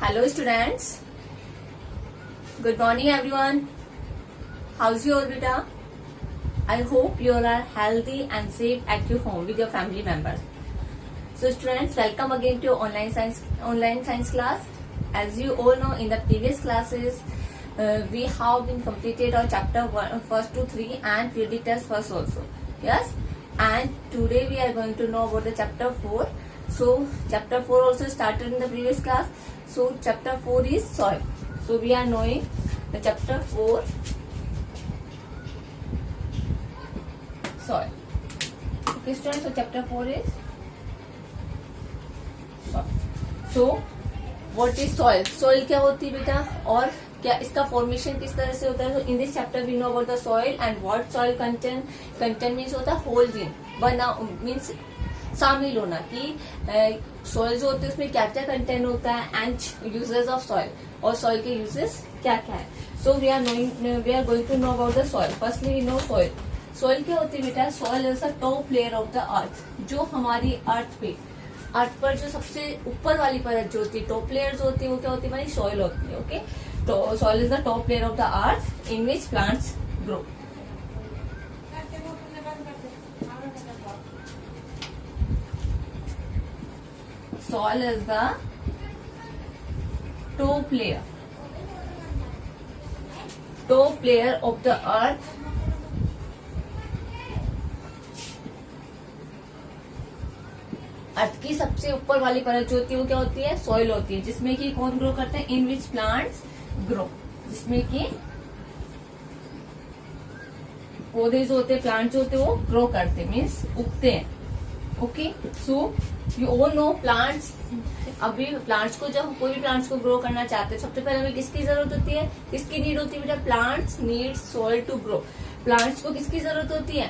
Hello students. Good morning everyone. How's you all beta? I hope you all are healthy and safe at your home with your family members. So students, welcome again to your online science class. As you all know, in the previous classes we have been completed our chapter 1, first to 3 and field test first also. Yes, and today we are going to know about the chapter 4. So chapter 4 also started in the previous class. So chapter 4 is soil. So we are knowing the chapter 4 soil. Okay students, so chapter 4 is soil. So what is soil? Soil क्या होती है बेटा और क्या इसका formation किस तरह से होता है? So in this chapter we know about the soil and what soil content. Content means होता है whole thing, बना means शामिल होना कि सॉइल जो होते हैं उसमें क्या क्या कंटेंट होता है एंड यूजेस ऑफ सॉइल और सॉइल के यूजेस क्या क्या है. So we are going to know about the soil. Firstly we know soil. Soil क्या होती है बेटा? Soil is the top layer of the earth. जो हमारी अर्थ पर जो सबसे ऊपर वाली परत जो होती है, टॉप लेयर जो होती है, वो क्या होती है? हमारी सॉइल होती है. ओके, तो soil is the top layer of the earth in which plants grow. Soil is the top layer of the earth अर्थ की सबसे ऊपर वाली परत जो होती है वो क्या होती है? सॉइल होती है, जिसमें कि कौन ग्रो करते हैं? इन विच प्लांट्स ग्रो. जिसमें कि पौधे जो होते हैं, प्लांट जो होते हैं वो ग्रो करते हैं, मीन्स उगते हैं. Okay, so you all know plants. अभी प्लांट्स को जब कोई भी प्लांट्स को ग्रो करना चाहते हैं, सबसे पहले हमें किसकी जरूरत होती है? किसकी नीड होती है बेटा? Plants need soil to grow. Plants को किसकी जरूरत होती है?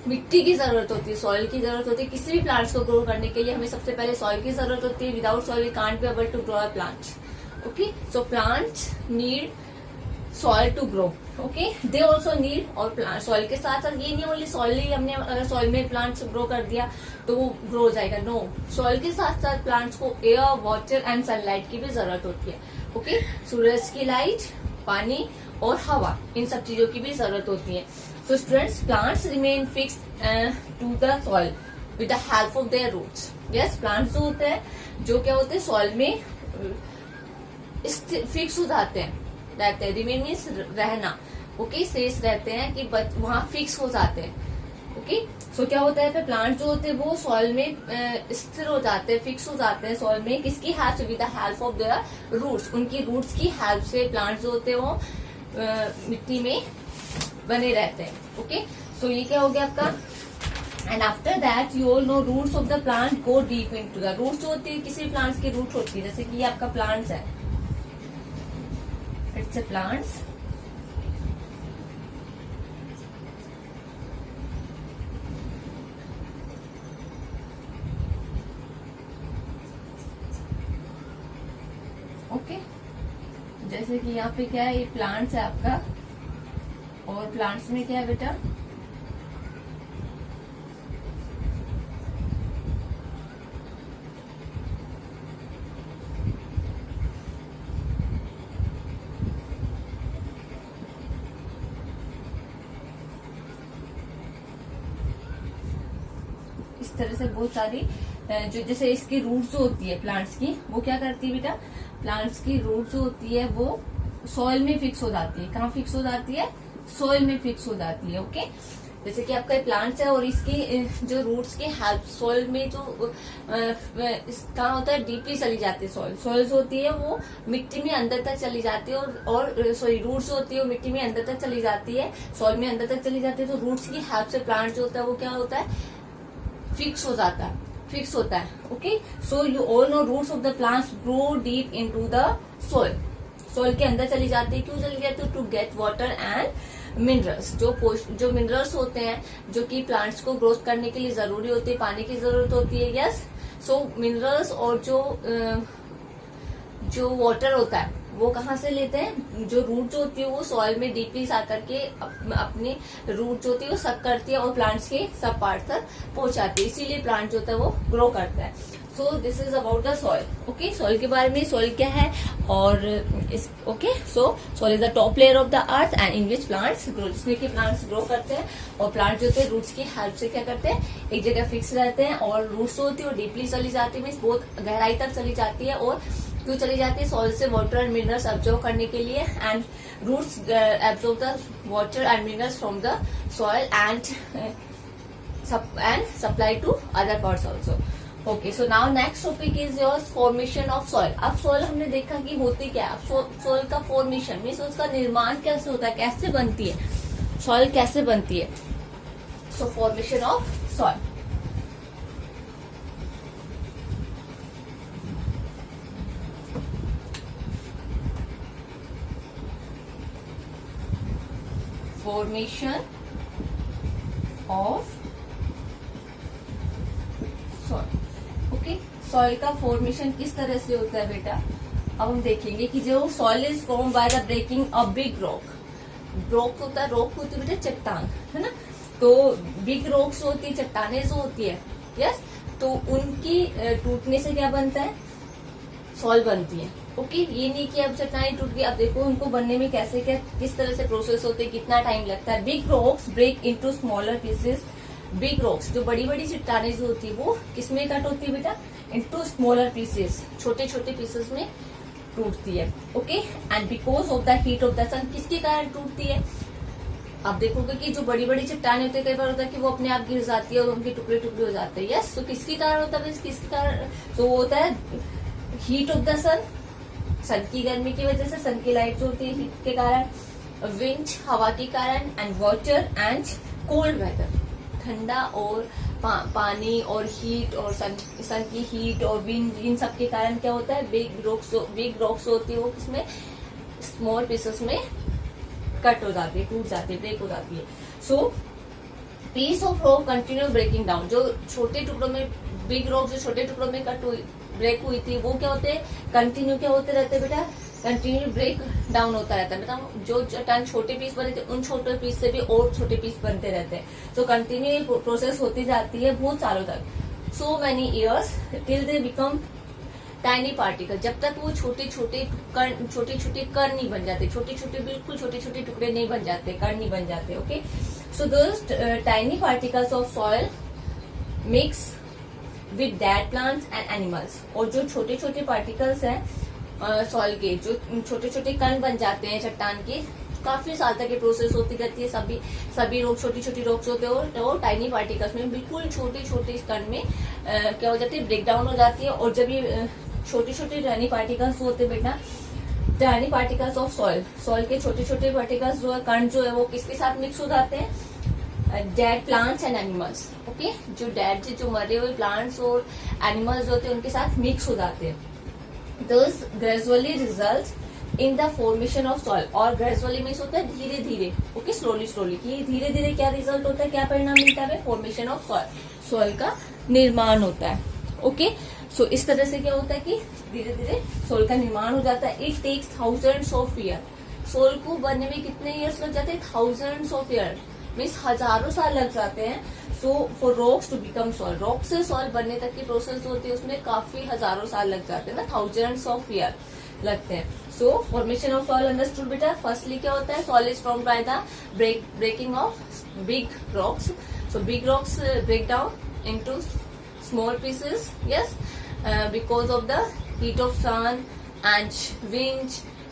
मिट्टी की जरूरत होती है, सॉइल की जरूरत होती है. किसी भी प्लांट्स को ग्रो करने के लिए हमें सबसे पहले सॉइल की जरूरत होती है. Without soil we can't be able to grow a plant. Okay, so plants need soil to grow. Okay, they also need. और सॉइल के साथ साथ ये नहीं ओनली सॉइल ही, हमने अगर सॉइल में प्लांट्स ग्रो कर दिया तो वो ग्रो हो जाएगा. नो, सॉइल के साथ साथ प्लांट्स को एयर, वाटर एंड सनलाइट की भी जरूरत होती है. ओके, सूरज की लाइट, पानी और हवा, इन सब चीजों की भी जरूरत होती है. So students, plants remain fixed to the soil with the help of their roots. Yes, plants जो होते हैं, जो क्या होते हैं? सॉइल में फिक्स हो जाते हैं, रहते हैं. रिमेन मीन्स रहना. ओके, शेष रहते हैं कि वहां फिक्स हो जाते हैं. ओके, सो क्या होता है? प्लांट जो होते हैं वो सॉइल में स्थिर हो जाते हैं, फिक्स हो जाते हैं सॉइल में. किसकी हेल्प से? With the help of their roots. उनकी रूट्स की हेल्प से प्लांट जो होते हैं वो मिट्टी में बने रहते हैं. ओके, सो ये क्या हो गया आपका? And after that you all know roots of the plant go deep into the. Roots जो होती है, किसी प्लांट्स की रूट होती है, जैसे कि ये आपका प्लांट्स है, इट्स ए प्लांट्स. ओके, जैसे कि यहाँ पे क्या है? ये प्लांट्स है आपका. और प्लांट्स में क्या है बेटा? इस तरह से बहुत सारी जो जैसे इसकी रूट्स जो होती है प्लांट्स की, वो क्या करती है बेटा? प्लांट्स की रूट्स जो होती है वो सॉइल में फिक्स हो जाती है. कहाँ फिक्स हो जाती है? सॉइल में फिक्स हो जाती है. ओके, जैसे कि आपका प्लांट्स है और इसकी जो रूट्स की हेल्प सॉइल में जो कहाँ होता है? डीपली चली जाती है सॉइल. सॉइल जो होती है वो मिट्टी में अंदर तक चली जाती है और सॉरी रूट्स जो होती है वो मिट्टी में अंदर तक चली जाती है, सॉइल में अंदर तक चली जाती है. तो रूट्स की हेल्प से प्लांट जो होता है वो क्या होता है? फिक्स हो जाता है, फिक्स होता है. Okay, so you all know roots of the plants grow deep into the soil. Soil के अंदर चली जाती है. क्यों चली जाती है? To get water and minerals. जो मिनरल्स होते हैं जो कि प्लांट्स को ग्रोथ करने के लिए जरूरी होती है, पानी की जरूरत होती है. यस, सो मिनरल्स और जो वाटर होता है वो कहाँ से लेते हैं, जो रूट जो होती है वो सॉइल में डीपली जा करके अपने रूट जो होती है वो सक करती है और प्लांट्स के सब पार्ट तक पहुंचाती है, इसीलिए प्लांट जो होता है वो ग्रो करता है। सो this is about the soil. Okay, soil के बारे में, सॉइल क्या है और इस okay, so soil is the top layer of the earth and in which plants grow, जिसमें कि प्लांट्स ग्रो करते हैं और प्लांट जो होते हैं रूट्स की हेल्प से क्या करते हैं, एक जगह फिक्स रहते हैं और रूट्स होती है वो डीपली चली जाती है, मीन्स बहुत गहराई तक चली जाती है। और क्यों चली जाती है, सॉइल से वाटर एंड मिनरल्स ऑब्जर्व करने के लिए, and roots absorb the water and minerals from the soil and supply to other parts also. Okay, so now next topic is your formation of soil. अब soil हमने देखा कि होती क्या है, अब सॉइल का फॉर्मेशन मीन्स उसका निर्माण कैसे होता है, कैसे बनती है सॉइल, कैसे बनती है। सो formation of soil, formation of soil. Okay, soil का फॉर्मेशन किस तरह से होता है बेटा, अब हम देखेंगे कि जो soil is form by the breaking a big rock. Rock होता है, रॉक होती है बेटा चट्टान, है ना, तो बिग रॉक्स होती है, चट्टाने जो होती है, यस, तो उनकी टूटने से क्या बनता है, सॉइल बनती है। ओके, ये नहीं कि अब चट्टाने टूट गई, अब देखो उनको बनने में कैसे क्या किस तरह से प्रोसेस होते हैं, कितना टाइम लगता है। Big rocks break into smaller pieces. Big rocks जो बड़ी बड़ी चट्टाने जो होती है वो किसमें कट होती है बेटा, इनटू स्मॉलर पीसेस, छोटे छोटे पीसेस में टूटती है। Okay, and because of the heat of the sun, किसके कारण टूटती है, आप देखोगे कि जो बड़ी बड़ी चट्टाने होती है कई बार होता है कि वो अपने आप गिर जाती है और उनके टुकड़े टुकड़े हो जाते हैं। यस, तो किसके कारण होता है, किसके कारण, तो वो होता है हीट ऑफ द सन, सन की गर्मी की वजह से, सन की लाइट जो होती है हीट के कारण, विंड हवा के कारण, and water and cold weather, ठंडा और पानी और हीट और सन की हीट और विंड, इन सब के कारण क्या होता है, बिग रॉक्स होती है वो किसमें, स्मॉल पीसेस में कट हो जाती है, टूट जाती है, ब्रेक हो जाती है। So piece of rock continue breaking down, जो छोटे टुकड़ों में बिग रॉक जो छोटे टुकड़ों में ब्रेक हुई थी वो क्या होते हैं, कंटिन्यू क्या होते रहते हैं बेटा, कंटिन्यू ब्रेक डाउन होता रहता है, मतलब जो चट्टान छोटे पीस बने थे उन छोटे पीस से भी और छोटे पीस बनते रहते हैं। तो कंटिन्यू प्रोसेस होती जाती है बहुत सालों तक, so many years till they become tiny particle, जब तक वो छोटे छोटे कण नहीं बन जाते, छोटे छोटे बिल्कुल छोटे छोटे टुकड़े नहीं बन जाते, कण नहीं बन जाते। Okay, so those tiny particles of soil mix with dead plants and animals, और जो छोटे छोटे पार्टिकल्स हैं सॉइल के, जो छोटे छोटे कण बन जाते हैं चट्टान के, काफी साल तक ये प्रोसेस होती रहती है। सभी रोग छोटी छोटी रोग्स होते हैं और टाइनी पार्टिकल्स में बिल्कुल छोटे छोटे कण में क्या हो जाती है, ब्रेक डाउन हो जाती है। और जब ये छोटे छोटे टाइनी पार्टिकल्स होते हैं बेटा, टाइनी पार्टिकल्स ऑफ सॉइल के छोटे छोटे पार्टिकल्स जो है, कण जो है वो किसके साथ मिक्स हो जाते हैं, dead plants and animals. Okay, जो मरे हुए प्लांट्स और एनिमल्स होते हैं उनके साथ मिक्स हो जाते हैं। Thus gradually results in the formation of soil, और gradually मीन्स होता है धीरे धीरे, ओके, स्लोली कि धीरे धीरे क्या रिजल्ट होता है, क्या परिणाम मिलता है, फॉर्मेशन ऑफ सॉइल का निर्माण होता है। ओके, सो इस तरह से क्या होता है कि धीरे धीरे सॉइल का निर्माण हो जाता है। It takes thousands of year, soil को बनने में कितने ईयर्स लग जाते हैं, थाउजेंड्स ऑफ ईयर मीन्स हजारों साल लग जाते हैं। So for rocks to become soil, rock से सॉइल बनने तक की प्रोसेस होती है उसमें काफी हजारों साल लग जाते हैं ना, थाउजेंड्स ऑफ ईयर लगते हैं। So formation of soil understood बेटा, फर्स्टली क्या होता है, soil is formed by the breaking of big rocks. So big rocks break down into small pieces, yes, because of the heat of sun and wind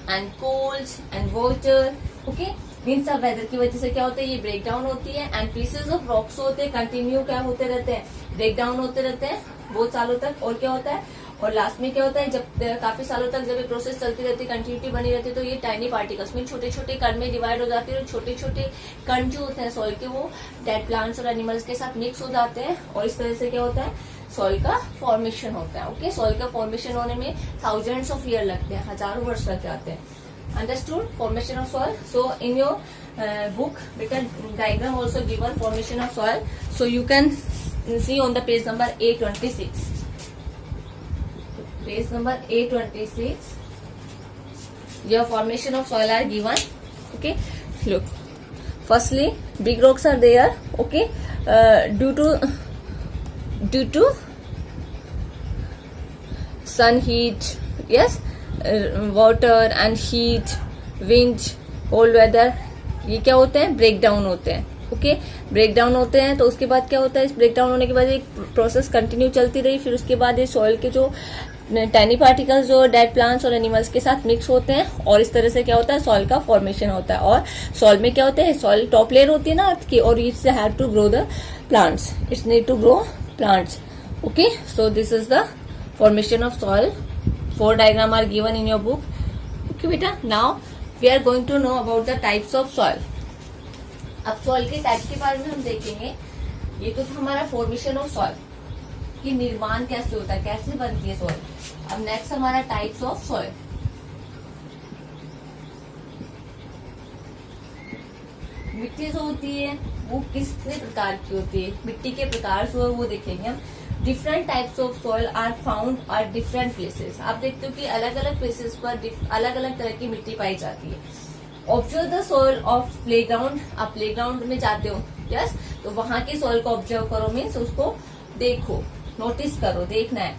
and cold and water. Okay, इन सब weather की वजह से क्या होता है, ये break down होती है एंड पीसेस ऑफ रॉक्स होते हैं कंटिन्यू क्या होते रहते हैं, ब्रेक डाउन होते रहते हैं बहुत सालों तक। और क्या होता है, और लास्ट में क्या होता है, जब काफी सालों तक जब ये प्रोसेस चलती रहती है, कंटिन्यूटी बनी रहती है, तो ये टाइनी पार्टिकल्स में छोटे छोटे कण में डिवाइड हो जाती है और छोटे छोटे कण जो होते हैं सॉइल के वो डेड प्लांट्स और एनिमल्स के साथ मिक्स हो जाते हैं और इस तरह से क्या होता है, सॉइल का फॉर्मेशन होता है। ओके, सॉइल का फॉर्मेशन होने में थाउजेंड्स ऑफ ईयर लगते हैं, हजारों वर्ष लग जाते हैं। Understood formation of soil. So in your book written diagram also given formation of soil, so you can see on the page number 826, page number 826 Your formation of soil are given. Okay, look. Firstly, big rocks are there. Okay, due to sun heat, yes, water and heat, wind, cold weather, ये क्या होते हैं, break down होते हैं. Okay, break down होते हैं. तो उसके बाद क्या होता है, इस ब्रेक डाउन होने के बाद एक प्रोसेस कंटिन्यू चलती रही. फिर उसके बाद ये सॉइल के जो टाइनी पार्टिकल्स जो डेड प्लांट्स और एनिमल्स के साथ मिक्स होते हैं और इस तरह से क्या होता है, सॉइल का फॉर्मेशन होता है. और सॉइल में क्या होता है, सॉइल टॉप लेयर होती है ना अर्थ की, और it's have to grow the plants, it's need to grow plants. Okay, so this is the formation of soil. 4 diagram are given in your book. Okay बेटा, now we are going to know about the types of soil. अब soil के type के बारे में हम देखेंगे. ये तो था हमारा फॉर्मेशन ऑफ सॉइल कि निर्माण कैसे होता है, कैसे बनती है सॉइल. अब नेक्स्ट हमारा टाइप्स ऑफ सॉइल. मिट्टी जो होती है वो कितने प्रकार की होती है, मिट्टी के प्रकार जो है वो देखेंगे हम. Different types of soil are found at different places. आप देखते हो कि अलग अलग प्लेसेस पर अलग अलग तरह की मिट्टी पाई जाती है. Observe the soil of playground. आप प्लेग्राउंड में जाते हो, यस, तो वहां की सॉइल को ऑब्जर्व करो, मीन्स उसको देखो, नोटिस करो, देखना है.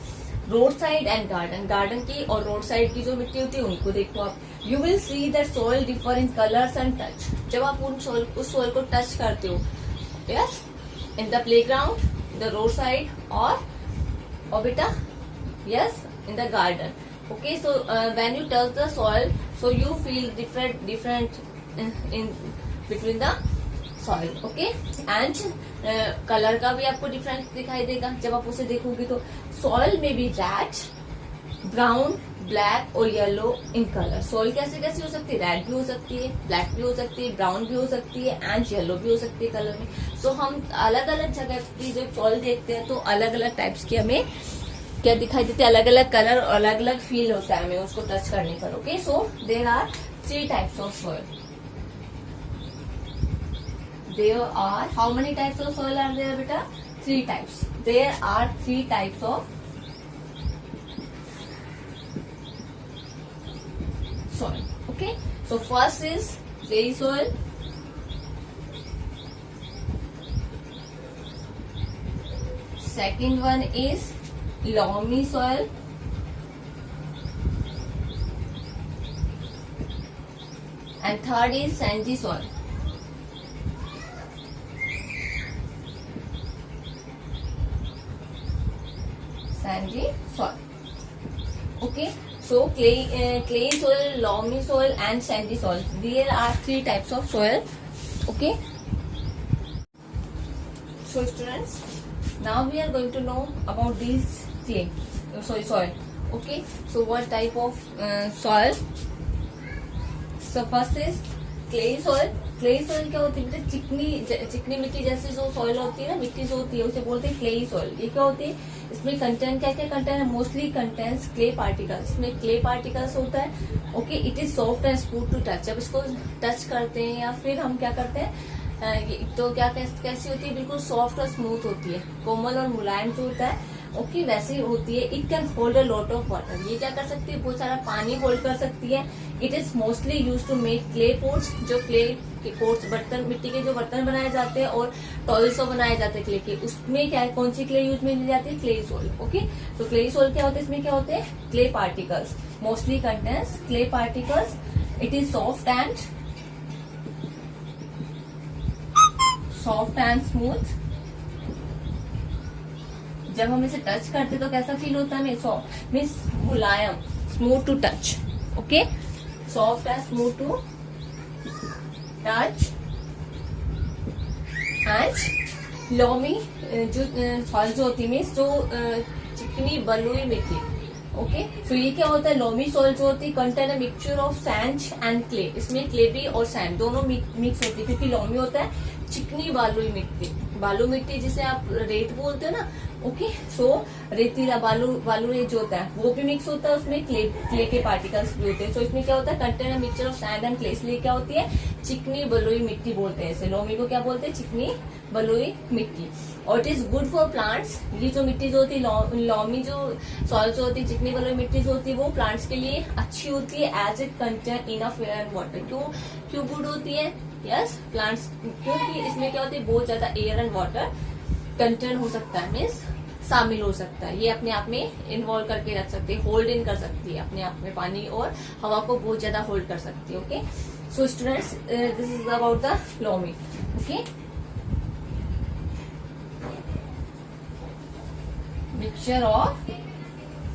Road side and garden. Garden की और रोड साइड की जो मिट्टी होती है उनको देखो आप. You will see that soil differ in colours and touch. जब आप उस सॉइल को टच करते हो, yes, in the playground, the road side और बेटा, yes, in the garden. Okay, so when you touch the soil, so you feel different in between the soil. Okay, and colour का भी आपको difference दिखाई देगा जब आप उसे देखोगे. तो सॉइल में भी रेड, ब्राउन, ब्लैक और येलो इन कलर. सॉइल कैसे कैसे हो सकती है, रेड भी हो सकती है, ब्लैक भी हो सकती है, ब्राउन भी हो सकती है एंड येलो भी हो सकती है कलर में. सो हम अलग अलग जगह की जब सॉइल देखते हैं तो अलग अलग टाइप्स की हमें क्या दिखाई देते हैं, अलग अलग कलर और अलग अलग फील होता है हमें उसको टच करने पर. Okay, so there are 3 types of soil. There are how many types of soil are there बेटा? 3 types. There are 3 types of soil. Okay, so first is clay soil, second one is loamy soil, and third is sandy soil. Sandy soil. Okay, so clay soil, loamy soil and sandy soil. There are 3 types of soil. Okay, so students, now we are going to know about these clay soil. Okay, so what type of soil? So first is clay soil. Clay soil क्या होती है, चिकनी मिट्टी जैसी जो soil होती है ना, मिट्टी जो होती है उसे बोलते हैं क्ले सॉइल. ये क्या होती है, इसमें कंटेंट क्या क्या कंटेंट है, मोस्टली कंटेंट्स क्ले पार्टिकल्स. इसमें क्ले पार्टिकल्स होता है. Okay, it is soft and smooth to touch. जब इसको टच करते हैं या फिर हम क्या करते हैं, तो क्या कैसी होती है, बिल्कुल सॉफ्ट और स्मूथ होती है, कोमल और मुलायम जो होता है. ओके, वैसे ही होती है. It can hold a lot of water. ये क्या कर सकती है, बहुत सारा पानी होल्ड कर सकती है. It is mostly use to make clay pots. जो क्ले के पोट्स, बर्तन, मिट्टी के जो बर्तन बनाए जाते हैं और टॉयल्स बनाए जाते हैं क्ले के, उसमें क्या है, कौन सी क्ले यूज में ली जाती है, क्ले सोल. ओके, तो क्ले सोल क्या होता है, इसमें क्या होते हैं, clay particles. Mostly contents clay particles. It is soft and smooth. जब हम इसे टच करते तो कैसा फील होता है, सॉफ्ट मीन्स मुलायम, smooth to touch. Okay, soft and smooth to touch. And loamy जो सॉइल जो होती है, मीन्स जो चिकनी बलुई मिट्टी. ओके, सो ये क्या होता है, लोमी सॉइल जो होती है contain a mixture of sand and clay. इसमें क्ले भी और सैंड दोनों मिक्स होती है, क्योंकि लोमी होता है चिकनी बलुई मिट्टी. बालू मिट्टी जिसे आप रेत बोलते हो ना, ओके। सो रेतीला बालू रेत जो होता है वो भी मिक्स होता है, उसमें क्ले के पार्टिकल्स भी होते हैं। सो इसमें क्या होता है, contain mixture of sand and clay, इसलिए क्या होती है, चिकनी बलुई मिट्टी बोलते हैं इसे। लोमी को क्या बोलते हैं, चिकनी बलुई मिट्टी। और it is good for plants. ये जो मिट्टी जो होती है लोमी जो सॉइल जो होती है, चिकनी बलुई मिट्टी जो होती है, वो प्लांट्स के लिए अच्छी होती है as it contain enough air and water. क्यों गुड होती है, यस प्लांट्स, क्योंकि इसमें क्या होती है, बहुत ज्यादा एयर एंड वाटर कंटेन हो सकता है, मीन्स शामिल हो सकता है। ये अपने आप में इन्वॉल्व करके रख सकती है, होल्ड इन कर सकती है अपने आप में, पानी और हवा को बहुत ज्यादा होल्ड कर सकती है। Okay, so students this is about the loamy. Okay, mixture of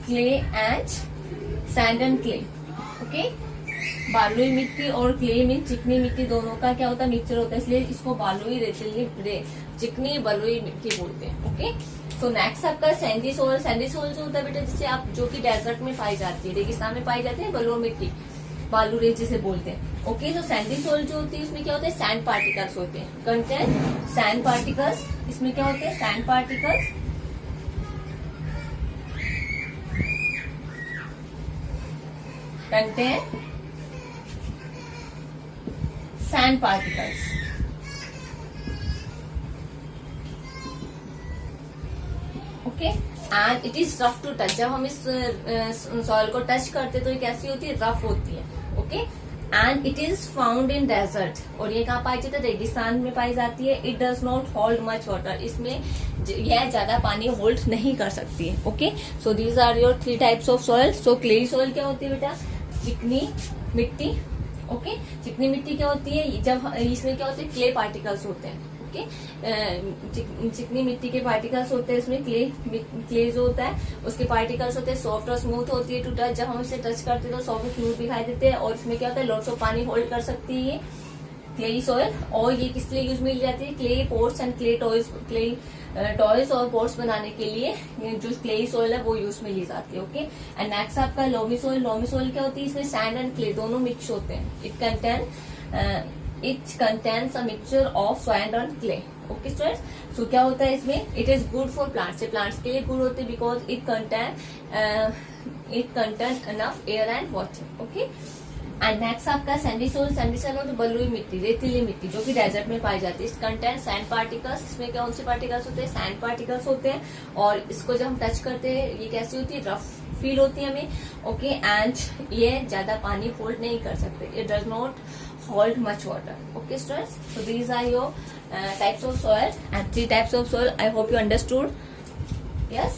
clay and sand and clay. Okay, बालुई मिट्टी और क्ले में चिकनी मिट्टी दोनों का क्या होता है, मिक्सचर होता है, इसलिए इसको बालुई रेतीली चिकनी बलुई मिट्टी बोलते हैं। ओके, सो नेक्स्ट आपका सैंडी सोल। सैंडी सोल जो होता है बेटा, जिसे आप जो कि डेजर्ट में पाई जाती है, रेगिस्तान में पाई जाती है, बलुई मिट्टी बालू रेत जिसे बोलते हैं। ओके, तो सैंडी सोल जो होती है उसमें क्या होता है, सैंड पार्टिकल्स होते हैं, कंटेन सैंड पार्टिकल्स। इसमें क्या होते हैं, sand particles, contain sand particles. Okay, and it is rough to touch. जब हम इस सॉइल को टच करते तो ये कैसी होती है, रफ होती है। Okay, and it is found in desert. और ये कहाँ पाई जाती है, रेगिस्तान में पाई जाती है। It does not hold much water, इसमें यह ज्यादा पानी होल्ड नहीं कर सकती है। Okay, so these are your 3 types of soil. So clayey soil क्या होती है बेटा, चिकनी मिट्टी। ओके, चिकनी मिट्टी क्या होती है, जब इसमें क्या होते हैं, क्ले पार्टिकल्स होते हैं। ओके, चिकनी मिट्टी के पार्टिकल्स होते हैं, इसमें क्ले जो होता है उसके पार्टिकल्स होते हैं, सॉफ्ट और स्मूथ होती है टू टच। जब हम इसे टच करते हैं तो सॉफ्ट और स्मूथ दिखाई देते हैं, और इसमें क्या होता है, लॉट्स ऑफ पानी होल्ड कर सकती है ये क्ले सॉइल। और ये किस लिए यूज में ली जाती है, clay pots and clay toys और पोट्स बनाने के लिए जो क्ले सॉइल है वो यूज में ली जाती है। ओके, एंड नेक्स्ट आपका लोमी सॉइल। लोमी सॉइल क्या होती है, इसमें सैंड एंड क्ले दोनों मिक्स होते हैं। It contains a mixture of sand and clay. Okay students, so क्या होता है इसमें, it is good for plants. Plants के लिए गुड होते हैं because it contain enough air and water. Okay, and next आपका सैंडी सोल। सैंडी सोल मतलब बलुई मिट्टी, रेतीली मिट्टी जो कि डेजर्ट में पाई जाती है। इस कंटेंट सैंड पार्टिकल्स। इसमें कौन से पार्टिकल्स होते हैं, सैंड पार्टिकल्स होते हैं। और इसको जब हम टच करते हैं ये कैसी होती है, रफ फील होती है हमें। ओके, एंड ये ज्यादा पानी होल्ड नहीं कर सकते, it does not hold much water. Okay students, so these are your types of soil and 3 types of soil. I hope you understood. Yes,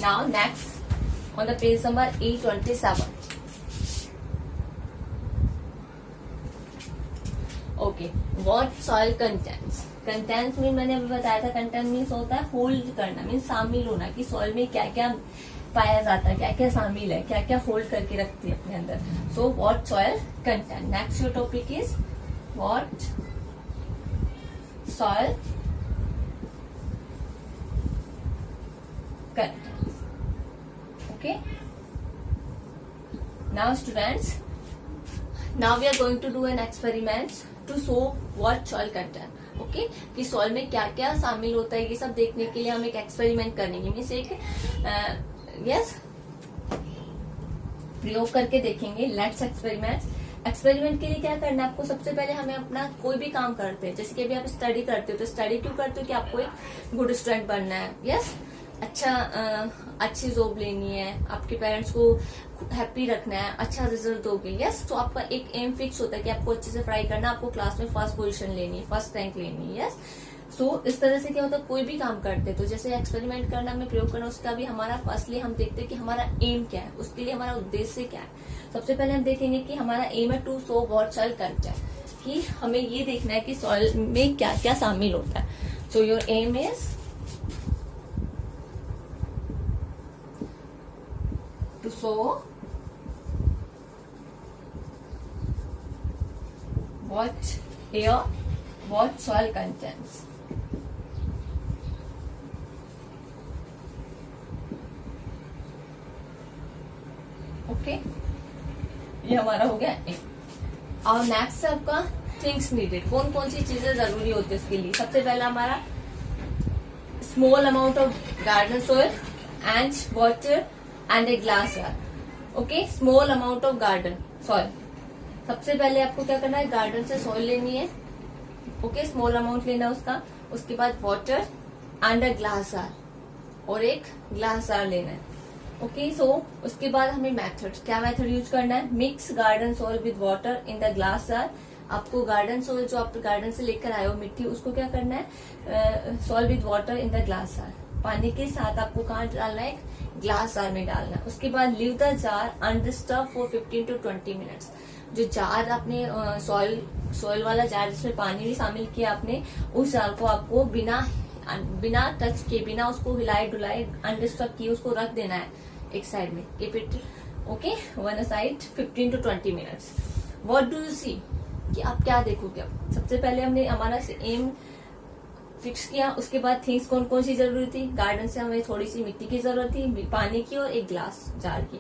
now next on the page number E27. Okay, what soil contains? Contains में मैंने अभी बताया था, contain means होता है hold करना, means शामिल होना, कि सॉइल में क्या क्या पाया जाता है, क्या क्या शामिल है, क्या क्या होल्ड करके रखती है अपने अंदर। So what soil contain. Next your topic is what soil contain. Okay, now students, now we are going to do an experiment to show what soil contain. Okay, कि सॉइल में क्या क्या शामिल होता है ये सब देखने के लिए हम एक एक्सपेरिमेंट करेंगे, मीन्स एक यस प्रयोग करके देखेंगे। Let's experiment. एक्सपेरिमेंट के लिए क्या करना है आपको, सबसे पहले हमें अपना कोई भी काम करते हैं, जैसे कि अभी आप स्टडी करते हो, तो स्टडी क्यों करते हो, कि आपको एक गुड स्टूडेंट बनना है। यस, अच्छी जॉब लेनी है, आपके पेरेंट्स को हैप्पी रखना है, अच्छा रिजल्ट दोगे। यस, तो आपका एक एम फिक्स होता है कि आपको अच्छे से पढ़ाई करना, आपको क्लास में फर्स्ट पोजीशन लेनी है, फर्स्ट रैंक लेनी है। यस, सो इस तरह से क्या होता है, कोई भी काम करते तो जैसे एक्सपेरिमेंट करना में प्रयोग करना, उसका भी हमारा फर्स्टली हम देखते हैं कि हमारा एम क्या है, उसके लिए हमारा उद्देश्य क्या है। सबसे पहले हम देखेंगे कि हमारा एम है to show what soil contain, कि हमें ये देखना है कि सॉइल में क्या क्या शामिल होता है। So your aim is to show what soil contains. Okay, ये हमारा हो गया ए। और नेक्स्ट आपका थिंग्स नीडेड, कौन कौन सी चीजें जरूरी होती है इसके लिए। सबसे पहला हमारा small amount of garden soil and water and a glass jar. Okay, small amount of garden soil. सबसे पहले आपको क्या करना है, गार्डन से सॉइल लेनी है. ओके, स्मॉल अमाउंट लेना है उसका. उसके बाद water and a glass jar, और एक ग्लास जार लेना है. ओके, सो उसके बाद हमें मेथड, क्या मेथड यूज करना है, mix garden soil with water in the glass jar. आपको गार्डन सॉइल जो आप गार्डन से लेकर आए हो मिट्टी, उसको क्या करना है, soil with water in the glass jar, पानी के साथ आपको कहाँ डालना है, ग्लास जार में डालना है. उसके बाद leave the jar undisturb for 15 to 20 minutes. जो जार आपने सॉइल वाला जार जिसमें पानी भी शामिल किया आपने, उस जार को आपको बिना टच के, बिना उसको हिलाए डुलाए, अनडिस्टर्ब किए उसको रख देना है एक साइड में. Keep it okay one side 15 to 20 minutes. What do you see, कि आप क्या देखोगे. अब सबसे पहले हमने हमारा एम फिक्स किया. उसके बाद थिंग्स कौन कौन सी जरूरी थी, गार्डन से हमें थोड़ी सी मिट्टी की जरूरत थी, पानी की, और एक ग्लास जार की.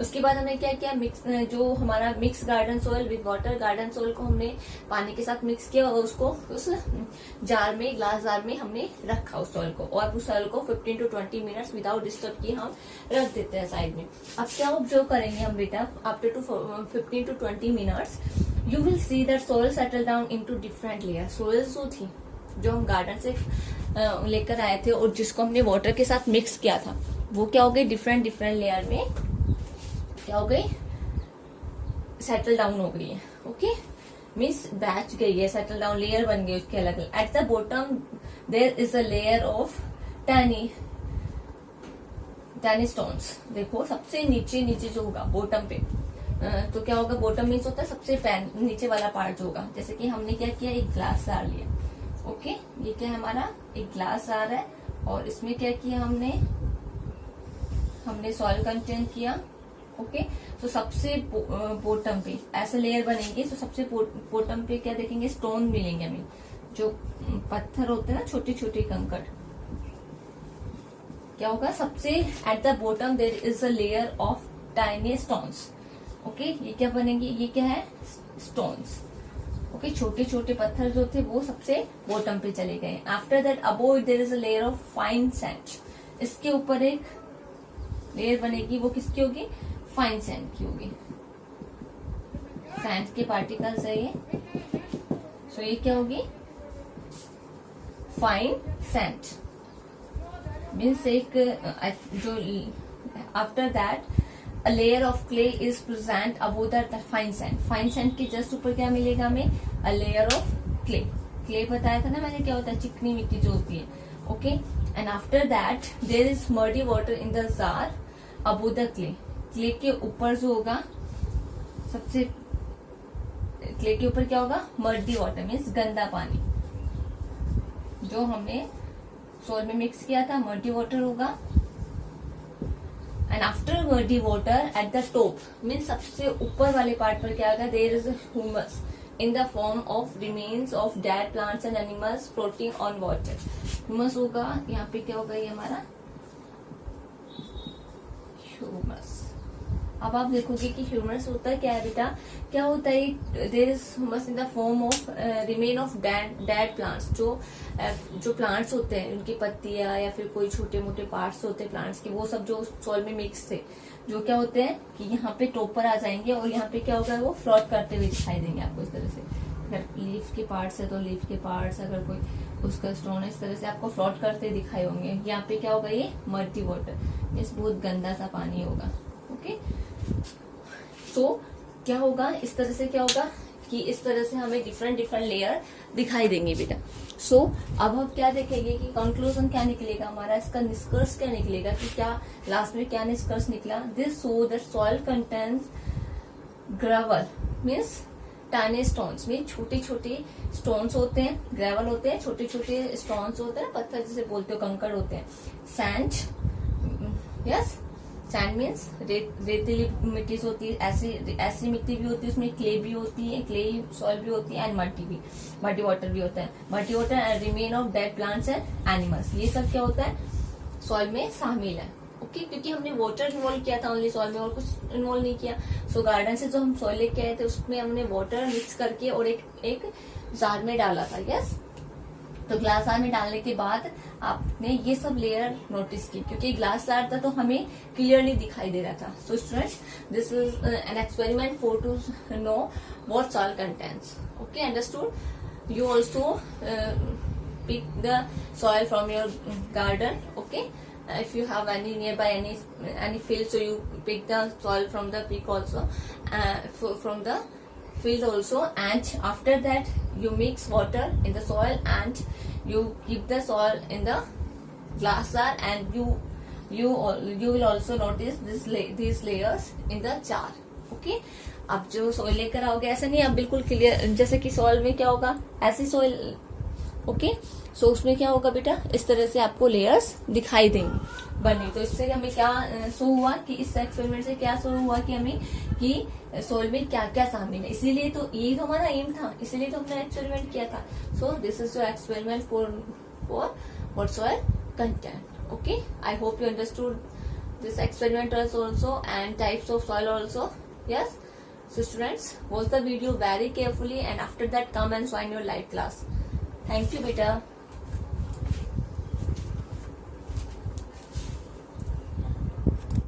उसके बाद हमने क्या किया, मिक्स जो हमारा mix garden soil with water, garden soil को हमने पानी के साथ मिक्स किया और उसको उस जार में, ग्लास जार में हमने रखा उस सॉइल को, और उस सॉइल को 15 to 20 मिनट्स विदाउट डिस्टर्ब किए हम रख देते हैं साइड में. अब क्या ऑब्जर्व करेंगे हम बेटा, after 15 to 20 minutes you will see that soil settle down into different layer. Soil जो थी, जो हम गार्डन से लेकर आए थे और जिसको हमने वाटर के साथ मिक्स किया था, वो क्या हो गई, डिफरेंट लेयर में क्या हो गई, सेटल डाउन हो गई है. ओके, मीन्स बैच गई है, सेटल डाउन, लेयर बन गई उसके अलग अलग. At the bottom there is a layer of tiny stones. देखो सबसे नीचे जो होगा बॉटम पे, तो क्या होगा, बॉटम मीन्स होता है सबसे नीचे वाला पार्ट जो होगा. जैसे कि हमने क्या किया, एक ग्लास जार लिया. ओके, ये क्या है हमारा, एक ग्लास जार है, और इसमें क्या किया हमने सॉइल कंटेन किया. ओके, तो सबसे बॉटम पे ऐसे लेयर बनेंगे. तो सबसे बॉटम पे क्या देखेंगे, स्टोन मिलेंगे हमें, जो पत्थर होते हैं ना, छोटे छोटे कंकड़. क्या होगा, सबसे at the bottom there is a layer of tiny stones. Okay, ये क्या बनेंगे, ये क्या है, स्टोन्स. ओके, छोटे छोटे पत्थर जो थे वो सबसे बॉटम पे चले गए. After that above there is a layer of fine sand. इसके ऊपर एक लेयर बनेगी, वो किसकी होगी, फाइन सैंड की होगी. सैंड के पार्टिकल्स है ये. सो ये क्या होगी, फाइन सैंड. मीन्स एक जो after that a layer of clay is present above the fine sand. Fine sand के जस्ट ऊपर क्या मिलेगा हमें, a layer of clay. clay बताया था ना मैंने, क्या होता है, चिकनी मिट्टी जो होती है. Okay, and after that there is muddy water in the jar above the clay. clay के ऊपर जो होगा, सबसे clay के ऊपर क्या होगा, muddy water means गंदा पानी, जो हमने सॉइल में मिक्स किया था, muddy water होगा. And after muddy water at the top means सबसे ऊपर वाले पार्ट पर क्या होगा, there is humus in the form of remains of dead plants and animals floating on water. Humus होगा, यहाँ पे क्या होगा, ये हमारा ह्यूमस. अब आप देखोगे कि ह्यूमस होता है क्या है बेटा, क्या होता है, there is humus in the form of remain of dead plants. जो प्लांट्स होते हैं, उनकी पत्तियां या फिर कोई छोटे मोटे पार्ट्स होते हैं प्लांट्स के, वो सब जो सॉइल में मिक्स थे, जो क्या होते हैं कि यहाँ पे टॉप पर आ जाएंगे, और यहाँ पे क्या होगा, वो फ्लोट करते हुए दिखाई देंगे आपको इस तरह से. अगर लीफ के पार्ट्स है तो लीफ के पार्ट्स, अगर कोई उसका स्टोन है, इस तरह से आपको फ्लोट करते दिखाई होंगे. यहाँ पे क्या होगा, ये मर्टी वाटर मीन्स बहुत गंदा सा पानी होगा. ओके, तो क्या होगा, इस तरह से क्या होगा कि इस तरह से हमें डिफरेंट लेयर दिखाई देंगे बेटा. सो अब हम क्या देखेंगे कि कंक्लूजन क्या निकलेगा हमारा, इसका निष्कर्ष क्या निकलेगा, कि क्या लास्ट में क्या निष्कर्ष निकला. This show that soil contains gravel means tiny stones. में छोटे छोटे स्टोन्स होते हैं, ग्रेवल होते हैं, छोटे छोटे स्टोन्स होते हैं, पत्थर जिसे बोलते हो, कंकड़ होते हैं. सैंड, यस, सैंड मीन्स रेतीली मिट्टी होती है, ऐसी मिट्टी भी होती है, उसमें क्ले भी होती है, क्ले सॉइल भी होती है, एंड मल्टी वाटर भी होता है. Multi water and remain of dead plants and animals, ये सब क्या होता है, सॉइल में शामिल है. ओके, क्योंकि हमने वाटर इन्वॉल्व किया था ओनली सॉइल में, और कुछ इन्वॉल्व नहीं किया. सो गार्डन से जो हम सॉइल लेके आए थे, उसमें हमने वाटर मिक्स करके और एक जार में डाला था. यस, तो ग्लास जार में डालने के बाद आपने ये सब लेयर नोटिस की, क्योंकि ग्लास जार था तो हमें क्लियरली दिखाई दे रहा था. So students, this is an experiment for to know what soil contents. Okay, understood. You also pick the soil from your garden. Okay, if you have any nearby any field, so you pick the soil from the peak also, from the field also, and after that you mix water in the soil and you keep the soil in the glass jar, and you will also notice these layers in the jar. Okay, आप जो soil लेकर आओगे ऐसा नहीं आप बिल्कुल clear, जैसे कि सॉइल में क्या होगा ऐसी सॉइल. ओके, सो उसमें क्या होगा बेटा, इस तरह से आपको लेयर्स दिखाई देंगी बनी. तो इससे हमें क्या शो हुआ कि इस एक्सपेरिमेंट से क्या शो हुआ कि हमें कि सॉइल में क्या क्या शामिल है. इसीलिए तो ये तो हमारा एम था, इसीलिए तो हमने एक्सपेरिमेंट किया था. सो this is your experiment for what soil content. Okay, I hope you understood this experiment also and types of soil also. Yes, so students, watch the video very carefully and after that come and join your live class. Thank you beta.